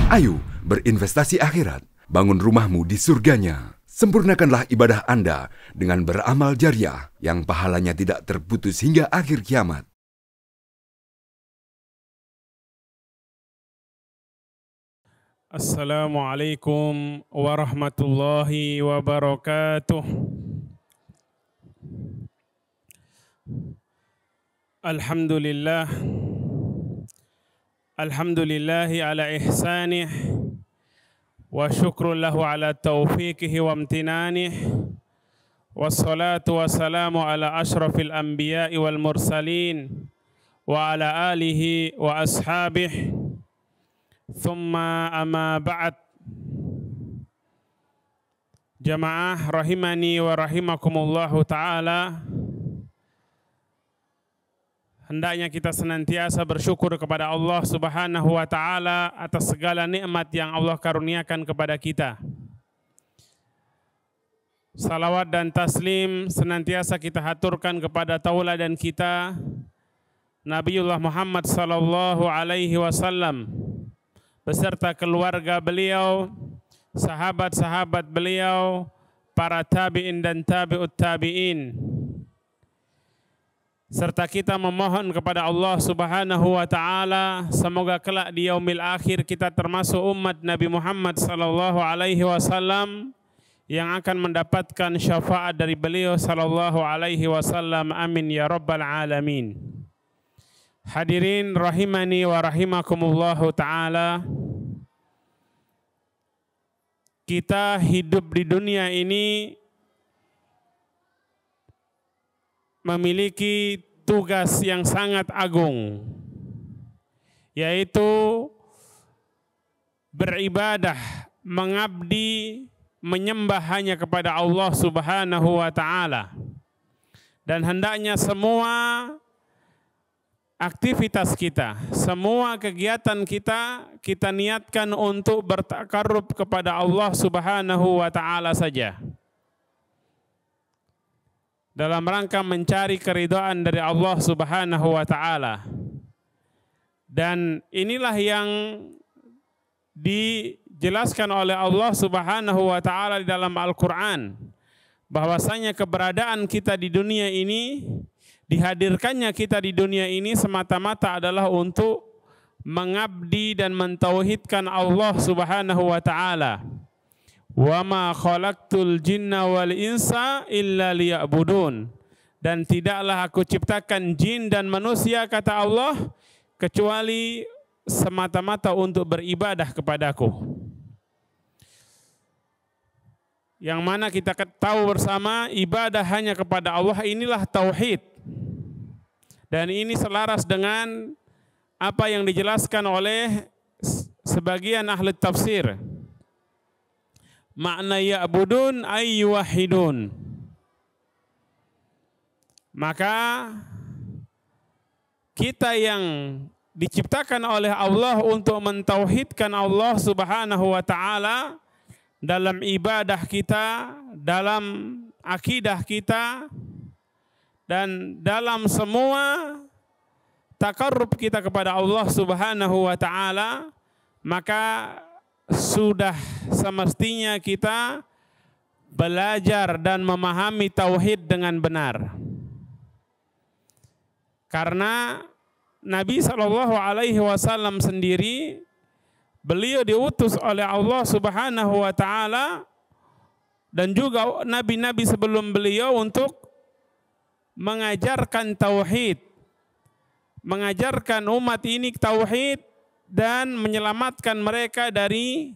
Ayo berinvestasi akhirat, bangun rumahmu di surganya. Sempurnakanlah ibadah Anda dengan beramal jariah yang pahalanya tidak terputus hingga akhir kiamat. Assalamualaikum warahmatullahi wabarakatuh. Alhamdulillah. Alhamdulillahi ala ihsanih wa syukru lahu ala taufiqihi wa amtinanih. Wassalatu wassalamu ala ashrafil anbiya'i wal mursalin wa ala alihi wa ashabih. Thumma amma ba'd. Jamaah rahimani wa rahimakumullahu ta'ala. Hendaknya kita senantiasa bersyukur kepada Allah Subhanahu wa ta'ala atas segala nikmat yang Allah karuniakan kepada kita. Salawat dan taslim senantiasa kita haturkan kepada tauladan kita Nabiullah Muhammad sallallahu alaihi wasallam beserta keluarga beliau, sahabat-sahabat beliau, para tabi'in dan tabi'ut tabi'in. Serta kita memohon kepada Allah Subhanahu wa ta'ala semoga kelak di yaumil akhir kita termasuk umat Nabi Muhammad sallallahu alaihi wasallam yang akan mendapatkan syafaat dari beliau sallallahu alaihi wasallam. Amin ya rabbal alamin. Hadirin rahimani wa rahimakumullahu ta'ala. Kita hidup di dunia ini memiliki tugas yang sangat agung, yaitu beribadah, mengabdi, menyembah hanya kepada Allah Subhanahu wa ta'ala. Dan hendaknya semua aktivitas kita, semua kegiatan kita, kita niatkan untuk bertakarrub kepada Allah Subhanahu wa ta'ala saja, dalam rangka mencari keridhaan dari Allah Subhanahu wa ta'ala. Dan inilah yang dijelaskan oleh Allah Subhanahu wa ta'ala di dalam Al-Quran, bahwasanya keberadaan kita di dunia ini, dihadirkannya kita di dunia ini semata-mata adalah untuk mengabdi dan mentauhidkan Allah Subhanahu wa ta'ala. Wa ma khalaqtul jinna wal insa illa liya'budun. Dan tidaklah aku ciptakan jin dan manusia, kata Allah, kecuali semata-mata untuk beribadah kepadaku. Yang mana kita tahu bersama ibadah hanya kepada Allah inilah tauhid. Dan ini selaras dengan apa yang dijelaskan oleh sebagian ahli tafsir. Makna ya'budun ay yuwahidun. Maka kita yang diciptakan oleh Allah untuk mentauhidkan Allah Subhanahu wa ta'ala dalam ibadah kita, dalam akidah kita, dan dalam semua takarrub kita kepada Allah Subhanahu wa ta'ala, maka sudah semestinya kita belajar dan memahami tauhid dengan benar. Karena Nabi SAW sendiri, beliau diutus oleh Allah Subhanahu wa ta'ala dan juga nabi-nabi sebelum beliau untuk mengajarkan tauhid, mengajarkan umat ini tauhid dan menyelamatkan mereka dari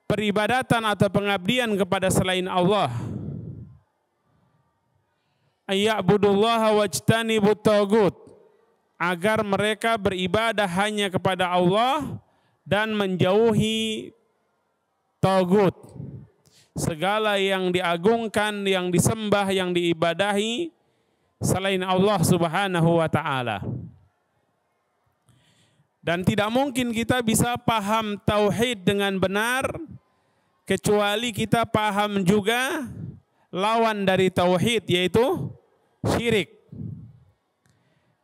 peribadatan atau pengabdian kepada selain Allah. Ayya'budullaha wajtanibut tagut, agar mereka beribadah hanya kepada Allah dan menjauhi tagut, segala yang diagungkan, yang disembah, yang diibadahi selain Allah Subhanahu wa ta'ala. Dan tidak mungkin kita bisa paham tauhid dengan benar kecuali kita paham juga lawan dari tauhid, yaitu syirik.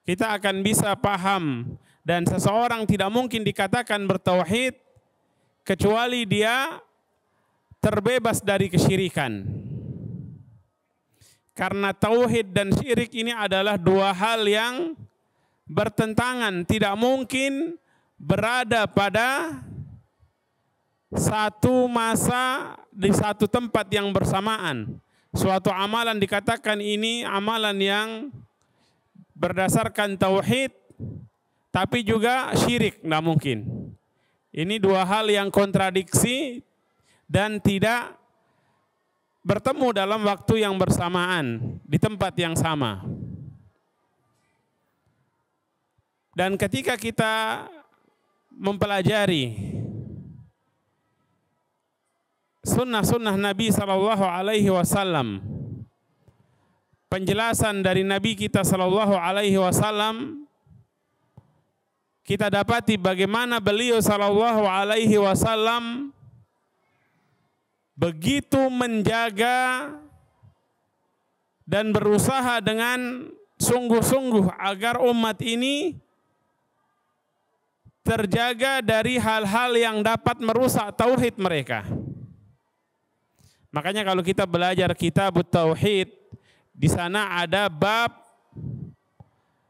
Kita akan bisa paham, dan seseorang tidak mungkin dikatakan bertauhid kecuali dia terbebas dari kesyirikan. Karena tauhid dan syirik ini adalah dua hal yang bertentangan, tidak mungkin berada pada satu masa di satu tempat yang bersamaan. Suatu amalan dikatakan ini amalan yang berdasarkan tauhid, tapi juga syirik, tidak mungkin. Ini dua hal yang kontradiksi dan tidak bertemu dalam waktu yang bersamaan di tempat yang sama. Dan ketika kita mempelajari sunnah-sunnah Nabi Sallallahu Alaihi Wasallam, penjelasan dari Nabi kita Sallallahu Alaihi Wasallam, kita dapati bagaimana beliau Sallallahu Alaihi Wasallam begitu menjaga dan berusaha dengan sungguh-sungguh agar umat ini terjaga dari hal-hal yang dapat merusak tauhid mereka. Makanya kalau kita belajar kitab tauhid, di sana ada bab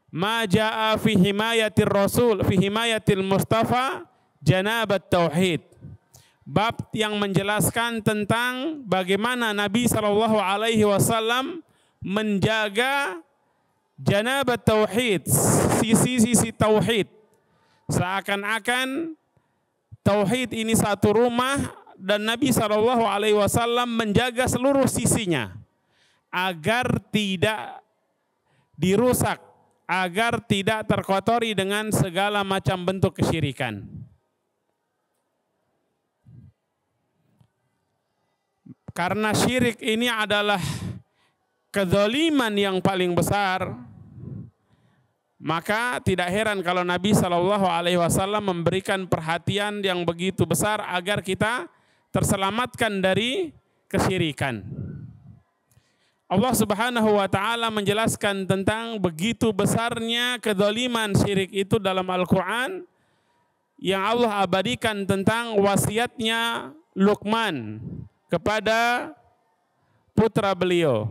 ma jaa fi himayatir rasul fi himayatil mustafa janabat tauhid. Bab yang menjelaskan tentang bagaimana Nabi Shallallahu Alaihi Wasallam menjaga janabat tauhid, sisi-sisi tauhid, seakan-akan tauhid ini satu rumah dan Nabi Shallallahu Alaihi Wasallam menjaga seluruh sisinya agar tidak dirusak, agar tidak terkotori dengan segala macam bentuk kesyirikan. Karena syirik ini adalah kezaliman yang paling besar, maka tidak heran kalau Nabi Shallallahu Alaihi Wasallam memberikan perhatian yang begitu besar agar kita terselamatkan dari kesyirikan. Allah Subhanahu Wa Taala menjelaskan tentang begitu besarnya kezaliman syirik itu dalam Al-Quran, yang Allah abadikan tentang wasiatnya Luqman kepada putra beliau.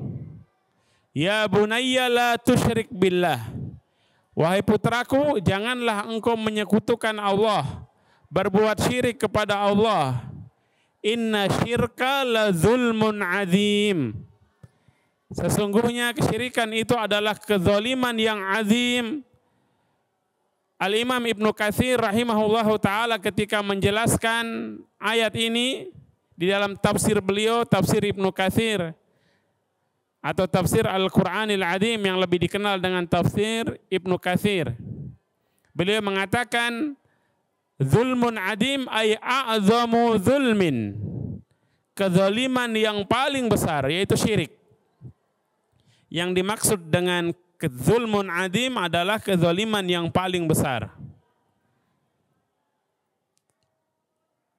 Ya bunayya la tusyrik billah. Wahai putraku, janganlah engkau menyekutukan Allah, berbuat syirik kepada Allah. Inna syirka la zulmun azim. Sesungguhnya kesyirikan itu adalah kezaliman yang azim. Al-Imam Ibnu Katsir rahimahullahu ta'ala ketika menjelaskan ayat ini, di dalam tafsir beliau, tafsir Ibnu Katsir atau tafsir Al-Qur'anil Azim yang lebih dikenal dengan tafsir Ibnu Katsir, beliau mengatakan zulmun adim ay a'zamu zulmin, kezaliman yang paling besar yaitu syirik. Yang dimaksud dengan zulmun adim adalah kezaliman yang paling besar.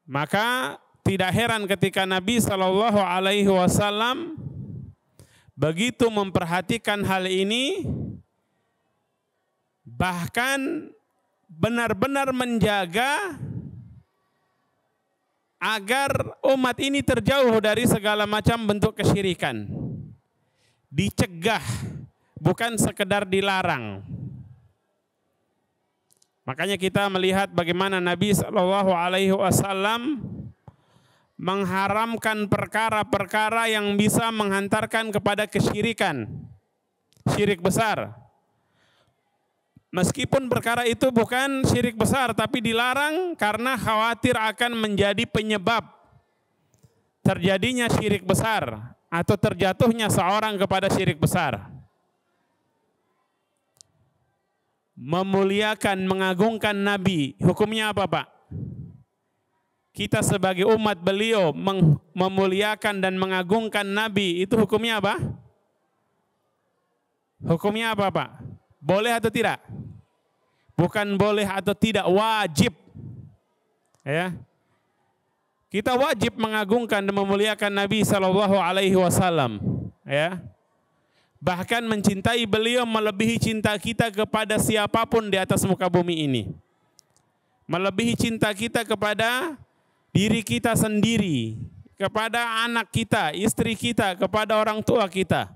Maka tidak heran ketika Nabi Shallallahu Alaihi Wasallam begitu memperhatikan hal ini, bahkan benar-benar menjaga agar umat ini terjauh dari segala macam bentuk kesyirikan, dicegah, bukan sekedar dilarang. Makanya kita melihat bagaimana Nabi Shallallahu Alaihi Wasallam mengharamkan perkara-perkara yang bisa menghantarkan kepada kesyirikan, syirik besar. Meskipun perkara itu bukan syirik besar, tapi dilarang karena khawatir akan menjadi penyebab terjadinya syirik besar atau terjatuhnya seorang kepada syirik besar. Memuliakan, mengagungkan Nabi, hukumnya apa, Pak? Kita sebagai umat beliau memuliakan dan mengagungkan Nabi, itu hukumnya apa? Hukumnya apa, Pak? Boleh atau tidak? Bukan boleh atau tidak, wajib. Ya. Kita wajib mengagungkan dan memuliakan Nabi Sallallahu Alaihi Wasallam. Ya. Bahkan mencintai beliau melebihi cinta kita kepada siapapun di atas muka bumi ini. Melebihi cinta kita kepada diri kita sendiri, kepada anak kita, istri kita, kepada orang tua kita.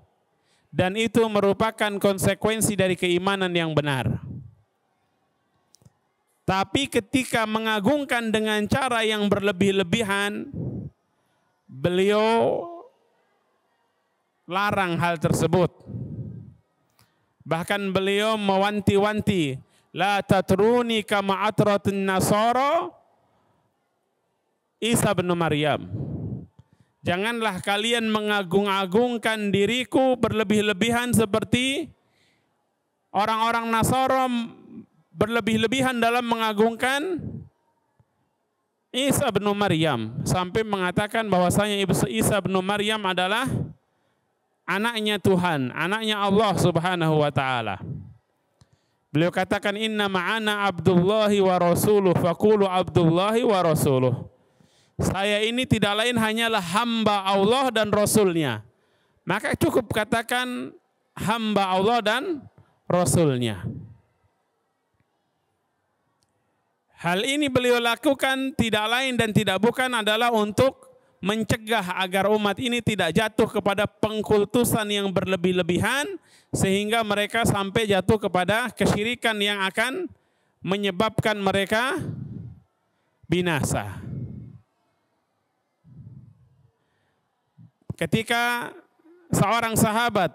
Dan itu merupakan konsekuensi dari keimanan yang benar. Tapi ketika mengagungkan dengan cara yang berlebih-lebihan, beliau larang hal tersebut. Bahkan beliau mewanti-wanti, la tatruni kama atratun nasara Isa bin Maryam. Janganlah kalian mengagung-agungkan diriku berlebih-lebihan seperti orang-orang Nasara berlebih-lebihan dalam mengagungkan Isa bin Maryam, sampai mengatakan bahwasanya Isa bin Maryam adalah anaknya Tuhan, anaknya Allah Subhanahu wa taala. Beliau katakan, inna ma'ana abdullahi wa rasuluh faqulu abdullahi wa rasuluh. Saya ini tidak lain hanyalah hamba Allah dan Rasulnya. Maka cukup katakan hamba Allah dan Rasulnya. Hal ini beliau lakukan tidak lain dan tidak bukan adalah untuk mencegah agar umat ini tidak jatuh kepada pengkultusan yang berlebih-lebihan, sehingga mereka sampai jatuh kepada kesyirikan yang akan menyebabkan mereka binasa. Ketika seorang sahabat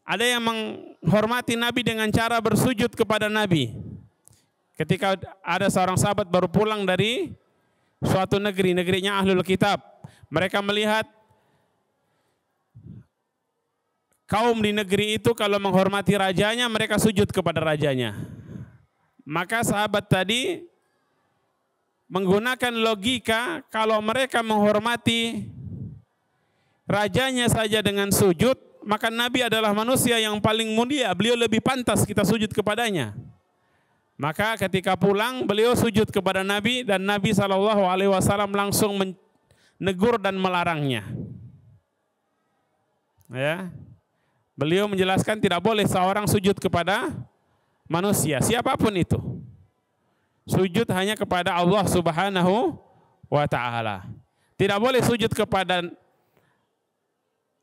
ada yang menghormati Nabi dengan cara bersujud kepada Nabi. Ketika ada seorang sahabat baru pulang dari suatu negeri, negerinya Ahlul Kitab. Mereka melihat kaum di negeri itu kalau menghormati rajanya, mereka sujud kepada rajanya. Maka sahabat tadi menggunakan logika, kalau mereka menghormati rajanya saja dengan sujud, maka Nabi adalah manusia yang paling mulia, beliau lebih pantas kita sujud kepadanya. Maka ketika pulang beliau sujud kepada Nabi dan Nabi SAW langsung menegur dan melarangnya. Ya. Beliau menjelaskan tidak boleh seorang sujud kepada manusia, siapapun itu. Sujud hanya kepada Allah Subhanahu wa taala. Tidak boleh sujud kepada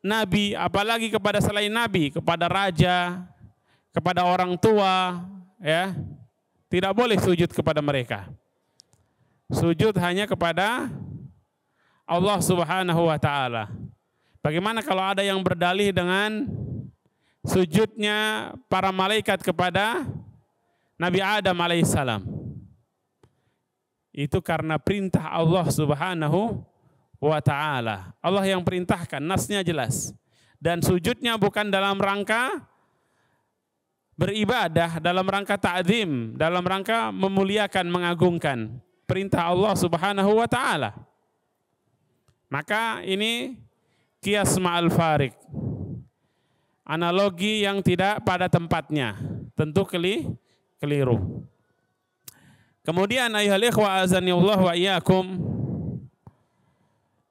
Nabi, apalagi kepada selain Nabi, kepada raja, kepada orang tua, ya. Tidak boleh sujud kepada mereka. Sujud hanya kepada Allah Subhanahu wa taala. Bagaimana kalau ada yang berdalih dengan sujudnya para malaikat kepada Nabi Adam alaihissalam? Itu karena perintah Allah Subhanahu wa taala. Allah yang perintahkan, nasnya jelas. Dan sujudnya bukan dalam rangka beribadah, dalam rangka ta'zim, dalam rangka memuliakan, mengagungkan perintah Allah Subhanahu wa taala. Maka ini qiyas ma'al farik. Analogi yang tidak pada tempatnya, tentu keliru. Kemudian ayuhal ikhwa azanillahu wa iyyakum,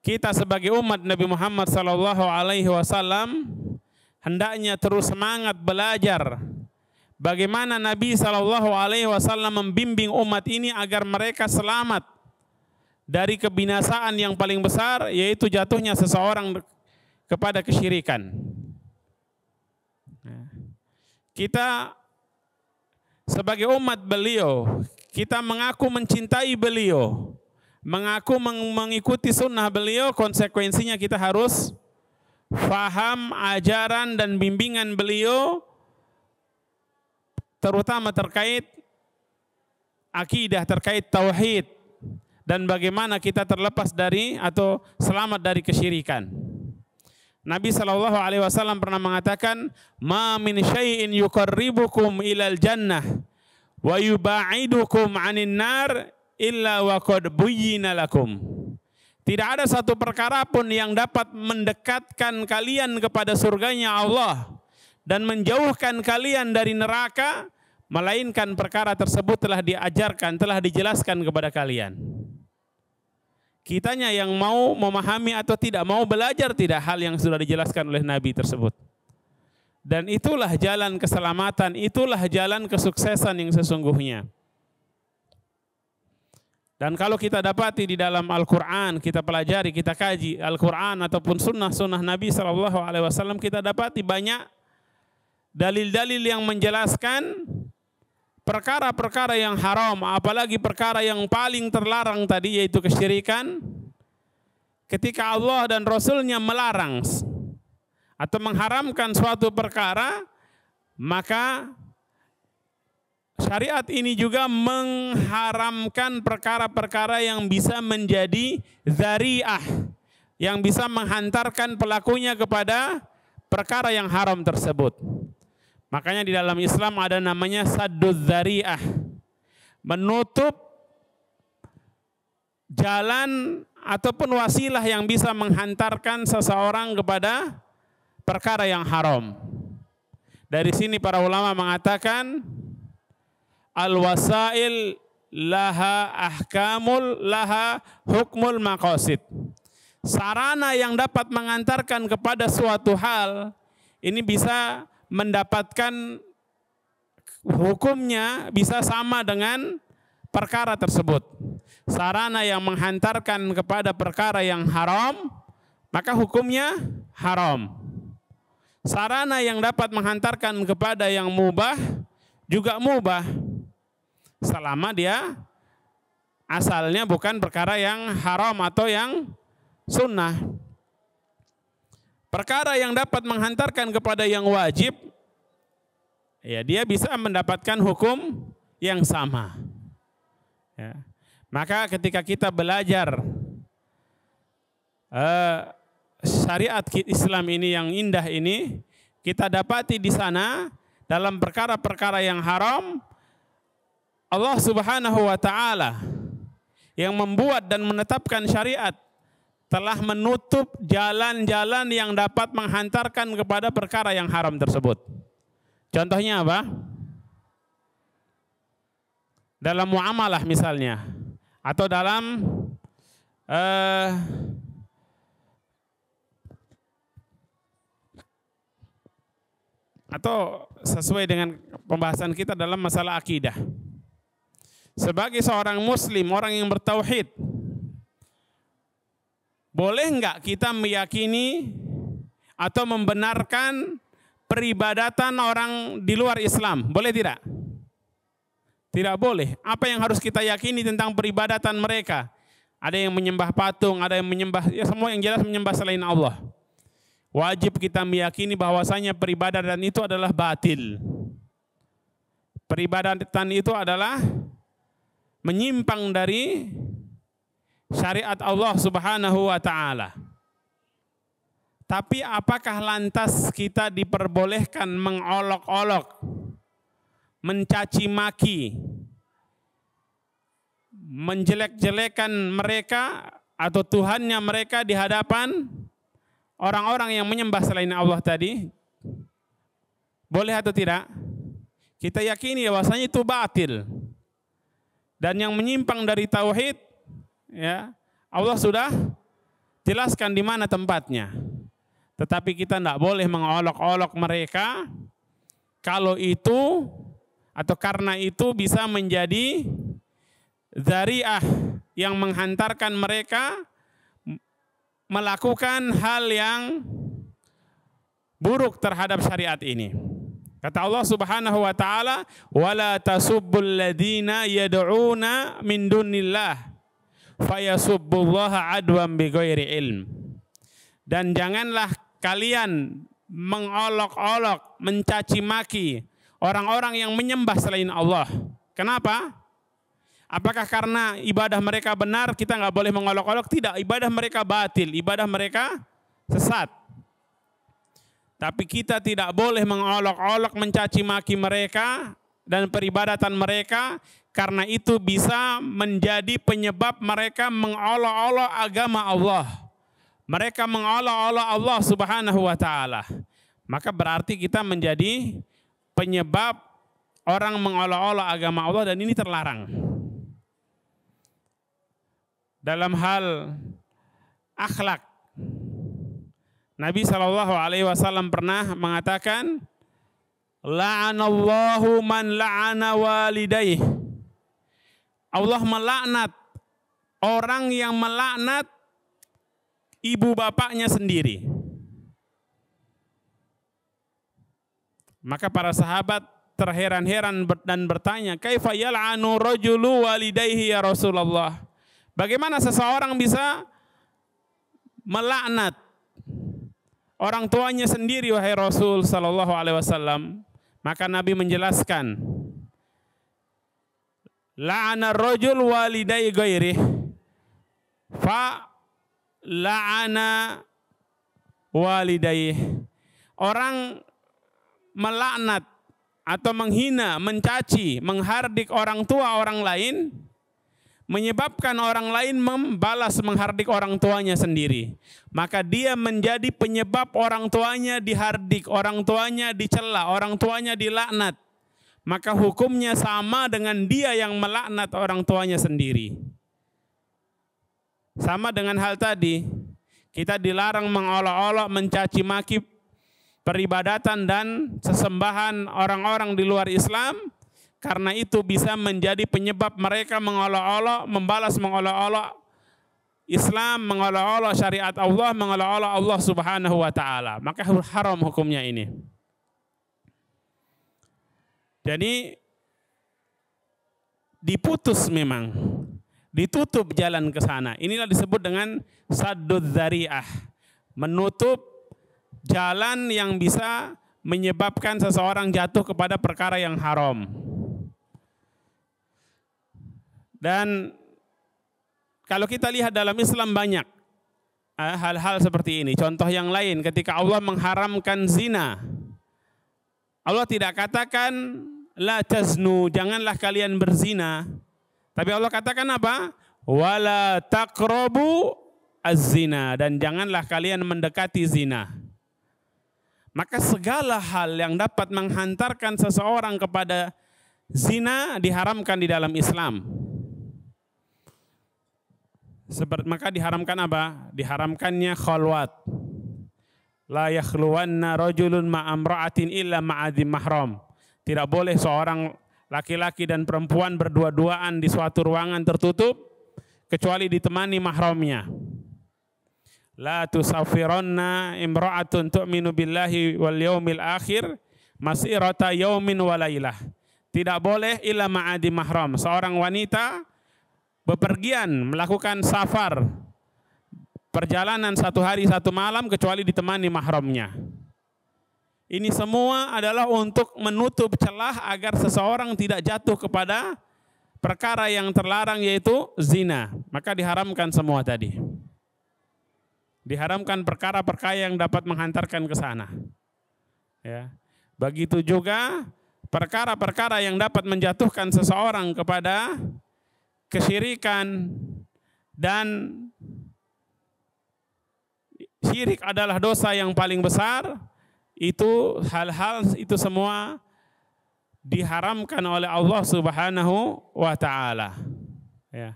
kita sebagai umat Nabi Muhammad sallallahu alaihi wasallam hendaknya terus semangat belajar bagaimana Nabi SAW membimbing umat ini agar mereka selamat dari kebinasaan yang paling besar, yaitu jatuhnya seseorang kepada kesyirikan. Kita sebagai umat beliau, kita mengaku mencintai beliau, mengaku mengikuti sunnah beliau, konsekuensinya kita harus faham ajaran dan bimbingan beliau, terutama terkait akidah, terkait tauhid, dan bagaimana kita terlepas dari atau selamat dari kesyirikan. Nabi SAW pernah mengatakan, ma min syai'in yuqarribukum ilal jannah wa yuba'idukum 'anin nar illa wa qad buyyina lakum. Tidak ada satu perkara pun yang dapat mendekatkan kalian kepada surganya Allah dan menjauhkan kalian dari neraka, melainkan perkara tersebut telah diajarkan, telah dijelaskan kepada kalian. Kitanya yang mau memahami atau tidak, mau belajar tidak hal yang sudah dijelaskan oleh Nabi tersebut. Dan itulah jalan keselamatan, itulah jalan kesuksesan yang sesungguhnya. Dan kalau kita dapati di dalam Al-Quran, kita pelajari, kita kaji Al-Quran ataupun sunnah-sunnah Nabi SAW, kita dapati banyak dalil-dalil yang menjelaskan perkara-perkara yang haram, apalagi perkara yang paling terlarang tadi, yaitu kesyirikan. Ketika Allah dan Rasul-Nya melarang atau mengharamkan suatu perkara, maka syariat ini juga mengharamkan perkara-perkara yang bisa menjadi dzari'ah, yang bisa menghantarkan pelakunya kepada perkara yang haram tersebut. Makanya di dalam Islam ada namanya sadduz dzari'ah, menutup jalan ataupun wasilah yang bisa menghantarkan seseorang kepada perkara yang haram. Dari sini para ulama mengatakan al-wasail laha ahkamul laha hukmul maqasid. Sarana yang dapat mengantarkan kepada suatu hal ini bisa mendapatkan hukumnya, bisa sama dengan perkara tersebut. Sarana yang menghantarkan kepada perkara yang haram, maka hukumnya haram. Sarana yang dapat menghantarkan kepada yang mubah juga mubah, selama dia asalnya bukan perkara yang haram atau yang sunnah. Perkara yang dapat menghantarkan kepada yang wajib, ya dia bisa mendapatkan hukum yang sama. Ya. Maka ketika kita belajar syariat Islam ini yang indah ini, kita dapati di sana dalam perkara-perkara yang haram, Allah Subhanahu wa Ta'ala yang membuat dan menetapkan syariat telah menutup jalan-jalan yang dapat menghantarkan kepada perkara yang haram tersebut. Contohnya apa? Dalam muamalah misalnya, atau dalam atau sesuai dengan pembahasan kita dalam masalah akidah. Sebagai seorang muslim, orang yang bertauhid, boleh enggak kita meyakini atau membenarkan peribadatan orang di luar Islam? Boleh tidak? Tidak boleh. Apa yang harus kita yakini tentang peribadatan mereka? Ada yang menyembah patung, ada yang menyembah, ya semua yang jelas menyembah selain Allah. Wajib kita meyakini bahwasanya peribadatan itu adalah batil. Peribadatan itu adalah menyimpang dari syariat Allah Subhanahu wa Ta'ala. Tapi apakah lantas kita diperbolehkan mengolok-olok, mencaci maki, menjelek-jelekan mereka atau Tuhannya mereka di hadapan orang-orang yang menyembah selain Allah tadi? Boleh atau tidak? Kita yakini bahwasanya itu batil. Dan yang menyimpang dari tauhid, ya, Allah sudah jelaskan di mana tempatnya. Tetapi kita tidak boleh mengolok-olok mereka kalau itu atau karena itu bisa menjadi dzari'ah yang menghantarkan mereka melakukan hal yang buruk terhadap syariat ini. Kata Allah Subhanahu wa Ta'ala, "Wala tasubbul ladzina yad'una min dunillah fayasubbullaha adwan bighairi ilm." Dan janganlah kalian mengolok-olok, mencaci maki orang-orang yang menyembah selain Allah. Kenapa? Apakah karena ibadah mereka benar kita nggak boleh mengolok-olok? Tidak, ibadah mereka batil, ibadah mereka sesat. Tapi kita tidak boleh mengolok-olok, mencaci maki mereka dan peribadatan mereka, karena itu bisa menjadi penyebab mereka mengolok-olok agama Allah. Mereka mengolok-olok Allah Subhanahu wa Ta'ala. Maka berarti kita menjadi penyebab orang mengolok-olok agama Allah, dan ini terlarang. Dalam hal akhlak, Nabi SAW pernah mengatakan, "La'anallahu man la'ana walidayh." Allah melaknat orang yang melaknat ibu bapaknya sendiri. Maka para sahabat terheran-heran dan bertanya, kaifa yal'anu rajulu walidayhi ya Rasulullah? Bagaimana seseorang bisa melaknat orang tuanya sendiri wahai Rasul sallallahu alaihi wasallam? Maka Nabi menjelaskan, la'ana rajul walidai ghairih fa la'ana walidayhi. Orang melaknat atau menghina, mencaci, menghardik orang tua orang lain, menyebabkan orang lain membalas menghardik orang tuanya sendiri. Maka dia menjadi penyebab orang tuanya dihardik, orang tuanya dicela, orang tuanya dilaknat. Maka hukumnya sama dengan dia yang melaknat orang tuanya sendiri. Sama dengan hal tadi, kita dilarang mengolok-olok, mencaci maki peribadatan dan sesembahan orang-orang di luar Islam, karena itu bisa menjadi penyebab mereka mengolok-olok, membalas mengolok-olok Islam, mengolok-olok syariat Allah, mengolok-olok Allah Subhanahu wa taala. Maka haram hukumnya ini. Jadi diputus memang, ditutup jalan ke sana. Inilah disebut dengan saddud dzari'ah, menutup jalan yang bisa menyebabkan seseorang jatuh kepada perkara yang haram. Dan kalau kita lihat dalam Islam banyak hal-hal seperti ini. Contoh yang lain, ketika Allah mengharamkan zina, Allah tidak katakan la taznu, janganlah kalian berzina. Tapi Allah katakan apa? Wala taqrabu az-zina, dan janganlah kalian mendekati zina. Maka segala hal yang dapat menghantarkan seseorang kepada zina diharamkan di dalam Islam. Maka diharamkan apa? Diharamkannya khalwat. La yakhluwanna rajulun ma'amra'atin illa ma'adhi mahram. Tidak boleh seorang laki-laki dan perempuan berdua-duaan di suatu ruangan tertutup kecuali ditemani mahramnya. La tusafironna imra'atun tu'minu billahi wal yaumil akhir masirata yaumin walailah. Tidak boleh illa ma'adi mahram. Seorang wanita bepergian melakukan safar, perjalanan 1 hari 1 malam kecuali ditemani mahramnya. Ini semua adalah untuk menutup celah agar seseorang tidak jatuh kepada perkara yang terlarang, yaitu zina. Maka diharamkan semua tadi. Diharamkan perkara-perkara yang dapat menghantarkan ke sana. Ya. Begitu juga perkara-perkara yang dapat menjatuhkan seseorang kepada kesyirikan, dan syirik adalah dosa yang paling besar. Itu hal-hal itu semua diharamkan oleh Allah Subhanahu wa taala. Ya.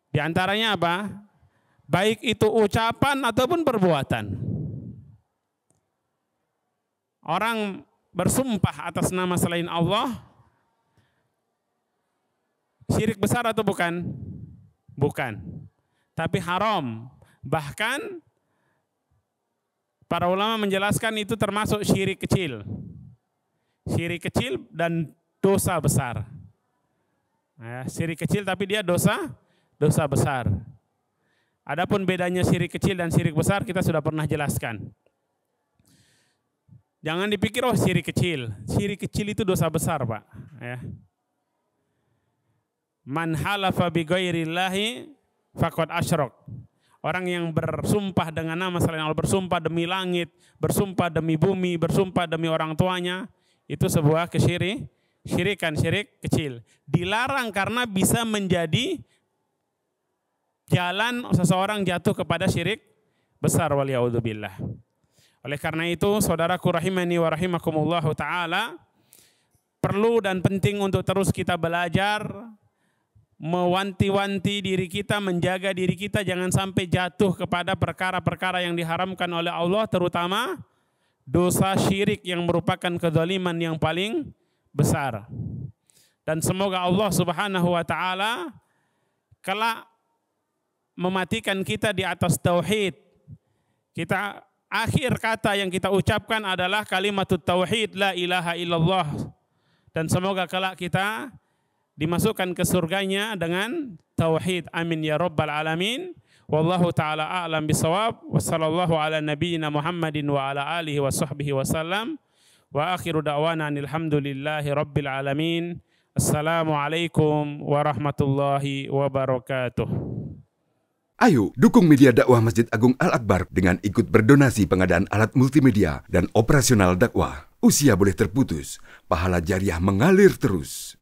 Di antaranya apa? Baik itu ucapan ataupun perbuatan. Orang bersumpah atas nama selain Allah, syirik besar atau bukan? Bukan. Tapi haram. Bahkan para ulama menjelaskan itu termasuk syirik kecil. Syirik kecil dan dosa besar. Nah, syirik kecil tapi dia dosa besar. Adapun bedanya syirik kecil dan syirik besar kita sudah pernah jelaskan. Jangan dipikir oh syirik kecil. Syirik kecil itu dosa besar, Pak. Ya. Man halafa bi ghairillahi faqad asyrak. Orang yang bersumpah dengan nama selain Allah, bersumpah demi langit, bersumpah demi bumi, bersumpah demi orang tuanya, itu sebuah kesyirikan, syirik kecil. Dilarang karena bisa menjadi jalan seseorang jatuh kepada syirik besar, waliya'udzubillah. Oleh karena itu, saudaraku rahimani wa rahimakumullahu ta'ala, perlu dan penting untuk terus kita belajar, mewanti-wanti diri kita, menjaga diri kita jangan sampai jatuh kepada perkara-perkara yang diharamkan oleh Allah, terutama dosa syirik yang merupakan kezaliman yang paling besar. Dan semoga Allah Subhanahu wa taala kelak mematikan kita di atas tauhid. Kita akhir kata yang kita ucapkan adalah kalimatut tauhid, la ilaha illallah. Dan semoga kelak kita dimasukkan ke surganya dengan tauhid. Amin ya rabbal alamin. Wallahu ta'ala a'lam bisawab. Wassallallahu ala nabiyyina Muhammadin wa ala alihi wa sahbihi wasallam. Wa akhiru da'wana alhamdulillahi rabbil alamin. Assalamualaikum warahmatullahi wabarakatuh. Ayo dukung media dakwah Masjid Agung Al-Akbar dengan ikut berdonasi pengadaan alat multimedia dan operasional dakwah. Usia boleh terputus, pahala jariah mengalir terus.